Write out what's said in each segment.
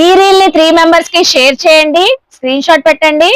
ఈ రీల్ ని 3 మెంబర్స్ కి షేర్ చేయండి, స్క్రీన్ షాట్ పెట్టండి,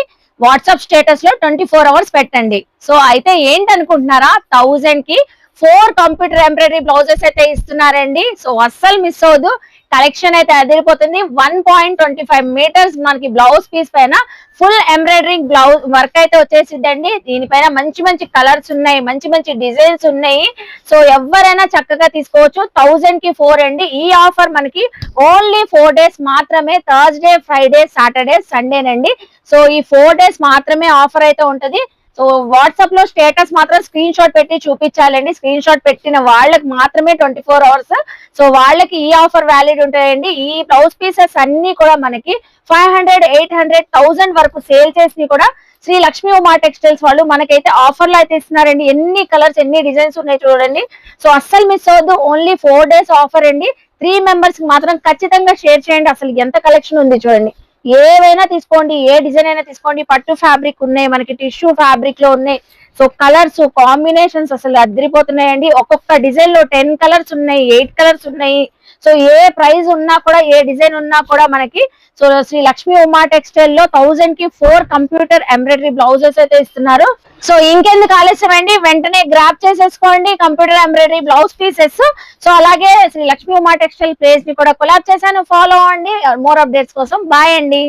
వాట్సాప్ స్టేటస్ లో 24 అవర్స్ పెట్టండి. సో అయితే ఏంటనుకుంటున్నారా, 1000 కి 4 కంప్యూటర్ ఎంబ్రాయిడరీ బ్లౌజెస్ అయితే ఇస్తున్నారండి. సో అస్సలు మిస్ అవ్వదు. కలెక్షన్ అయితే అదిరిపోతుంది. 1.25 మీటర్స్ మనకి బ్లౌజ్ పీస్ పైన ఫుల్ ఎంబ్రాయిడరింగ్ బ్లౌజ్ వర్క్ అయితే వచ్చేసిద్దండి. దీనిపైన మంచి మంచి కలర్స్ ఉన్నాయి, మంచి మంచి డిజైన్స్ ఉన్నాయి. సో ఎవరైనా చక్కగా తీసుకోవచ్చు. 1000 కి 4 అండి. ఈ ఆఫర్ మనకి ఓన్లీ 4 డేస్ మాత్రమే, థర్స్డే, ఫ్రైడే, సాటర్డే, సండేనండి. సో ఈ 4 డేస్ మాత్రమే ఆఫర్ అయితే ఉంటది. సో వాట్సాప్ లో స్టేటస్ మాత్రం స్క్రీన్ షాట్ పెట్టి చూపించాలండి. స్క్రీన్ షాట్ పెట్టిన వాళ్ళకి మాత్రమే 24 అవర్స్. సో వాళ్ళకి ఈ ఆఫర్ వ్యాలిడ్ ఉంటాయండి. ఈ బ్లౌజ్ పీసెస్ అన్ని కూడా మనకి 500, 800, 1000 వరకు సేల్ చేసి కూడా శ్రీ లక్ష్మీ ఉమా టెక్స్టైల్స్ వాళ్ళు మనకైతే ఆఫర్ లో అయితే ఇస్తున్నారండి. ఎన్ని కలర్స్, ఎన్ని డిజైన్స్ ఉన్నాయి చూడండి. సో అస్సలు మిస్ అవ్వద్దు. ఓన్లీ 4 డేస్ ఆఫర్ అండి. 3 మెంబర్స్ కి మాత్రం ఖచ్చితంగా షేర్ చేయండి. అసలు ఎంత కలెక్షన్ ఉంది చూడండి. ఏవైనా తీసుకోండి, ఏ డిజైన్ అయినా తీసుకోండి. పట్టు ఫ్యాబ్రిక్ ఉన్నాయి, మనకి టిష్యూ ఫ్యాబ్రిక్ లో ఉన్నాయి. సో కలర్స్ కాంబినేషన్స్ అసలు అదిరిపోతున్నాయండి. ఒక్కొక్క డిజైన్ లో 10 కలర్స్ ఉన్నాయి, 8 కలర్స్ ఉన్నాయి. సో ఏ ప్రైస్ ఉన్నా కూడా, ఏ డిజైన్ ఉన్నా కూడా మనకి సో శ్రీ లక్ష్మీ ఉమా టెక్స్టైల్ లో 1000 కి 4 కంప్యూటర్ ఎంబ్రాయిడరీ బ్లౌజెస్ అయితే ఇస్తున్నారు. సో ఇంకెందుకు ఆలస్యం అండి, వెంటనే గ్రాప్ చేసేసుకోండి computer embroidery blouse pieces. So అలాగే శ్రీ లక్ష్మీ ఉమా టెక్స్టైల్ పేజ్ ని కూడా కొలాబ్ చేశాను, ఫాలో అవ్వండి మోర్ అప్డేట్స్ కోసం. బాయ్ అండి.